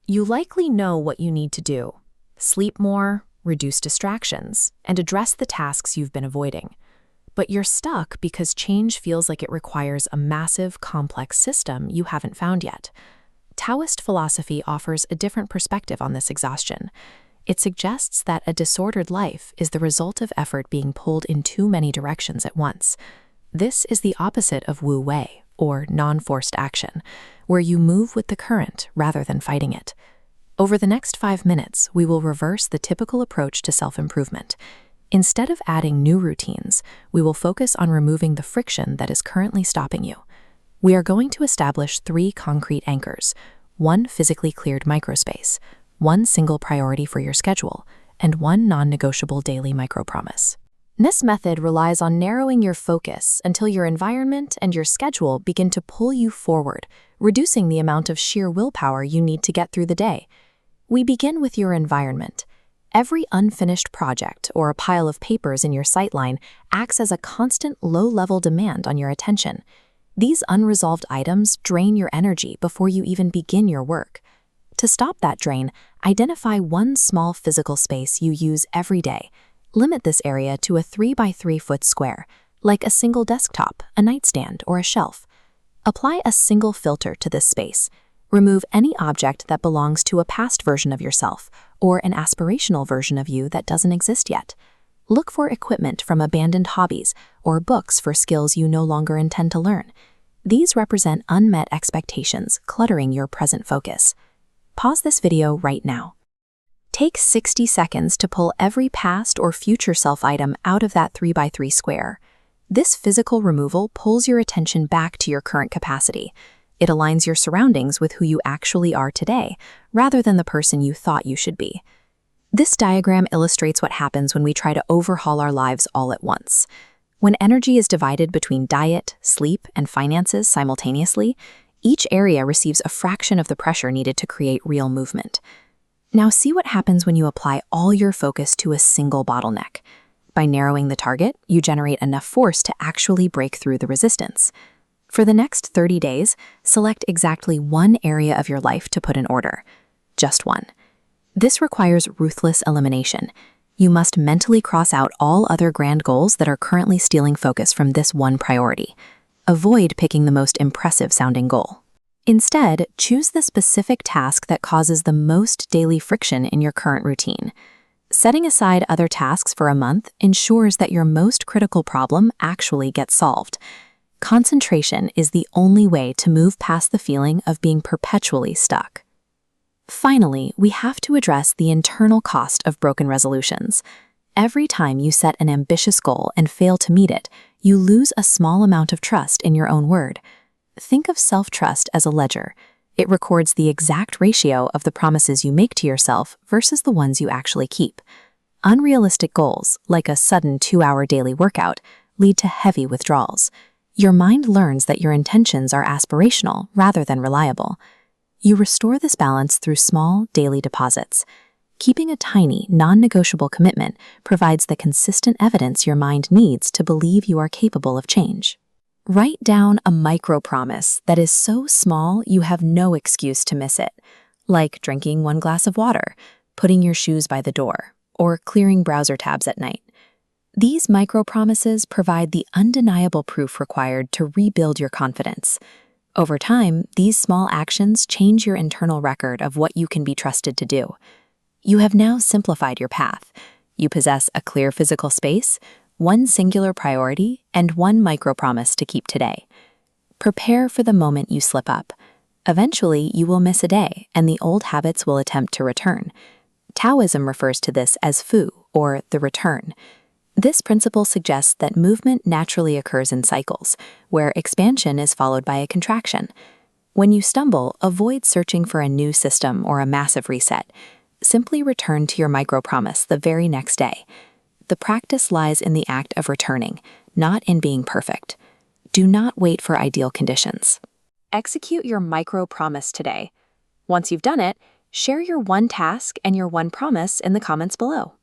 You likely know what you need to do. Sleep more, reduce distractions, and address the tasks you've been avoiding. But you're stuck because change feels like it requires a massive, complex system you haven't found yet. Taoist philosophy offers a different perspective on this exhaustion. It suggests that a disordered life is the result of effort being pulled in too many directions at once. This is the opposite of Wu-Wei, or non-forced action, where you move with the current rather than fighting it. Over the next 5 minutes, we will reverse the typical approach to self-improvement. Instead of adding new routines, we will focus on removing the friction that is currently stopping you. We are going to establish 3 concrete anchors: 1 physically cleared microspace, 1 single priority for your schedule, and 1 non-negotiable daily micro-promise. This method relies on narrowing your focus until your environment and your schedule begin to pull you forward, reducing the amount of sheer willpower you need to get through the day. We begin with your environment. Every unfinished project or a pile of papers in your sightline acts as a constant low-level demand on your attention. These unresolved items drain your energy before you even begin your work. To stop that drain, identify 1 small physical space you use every day. Limit this area to a 3 by 3 foot square, like a single desktop, a nightstand, or a shelf. Apply a single filter to this space. Remove any object that belongs to a past version of yourself or an aspirational version of you that doesn't exist yet. Look for equipment from abandoned hobbies or books for skills you no longer intend to learn. These represent unmet expectations cluttering your present focus. Pause this video right now. Take 60 seconds to pull every past or future self item out of that 3 by 3 square. This physical removal pulls your attention back to your current capacity. It aligns your surroundings with who you actually are today, rather than the person you thought you should be. This diagram illustrates what happens when we try to overhaul our lives all at once. When energy is divided between diet, sleep, and finances simultaneously, each area receives a fraction of the pressure needed to create real movement. Now see what happens when you apply all your focus to a single bottleneck. By narrowing the target, you generate enough force to actually break through the resistance. For the next 30 days, select exactly 1 area of your life to put in order. Just 1. This requires ruthless elimination. You must mentally cross out all other grand goals that are currently stealing focus from this 1 priority. Avoid picking the most impressive-sounding goal. Instead, choose the specific task that causes the most daily friction in your current routine. Setting aside other tasks for a month ensures that your most critical problem actually gets solved. Concentration is the only way to move past the feeling of being perpetually stuck. Finally, we have to address the internal cost of broken resolutions. Every time you set an ambitious goal and fail to meet it, you lose a small amount of trust in your own word. Think of self-trust as a ledger. It records the exact ratio of the promises you make to yourself versus the ones you actually keep. Unrealistic goals, like a sudden 2-hour daily workout, lead to heavy withdrawals. Your mind learns that your intentions are aspirational rather than reliable. You restore this balance through small, daily deposits. Keeping a tiny, non-negotiable commitment provides the consistent evidence your mind needs to believe you are capable of change. Write down a micro-promise that is so small you have no excuse to miss it, like drinking 1 glass of water, putting your shoes by the door, or clearing browser tabs at night. These micro-promises provide the undeniable proof required to rebuild your confidence. Over time, these small actions change your internal record of what you can be trusted to do. You have now simplified your path. You possess a clear physical space, 1 singular priority, and 1 micro-promise to keep today. Prepare for the moment you slip up. Eventually, you will miss a day, and the old habits will attempt to return. Taoism refers to this as Fu, or the return. This principle suggests that movement naturally occurs in cycles, where expansion is followed by a contraction. When you stumble, avoid searching for a new system or a massive reset. Simply return to your micro-promise the very next day. The practice lies in the act of returning, not in being perfect. Do not wait for ideal conditions. Execute your micro-promise today. Once you've done it, share your 1 task and your 1 promise in the comments below.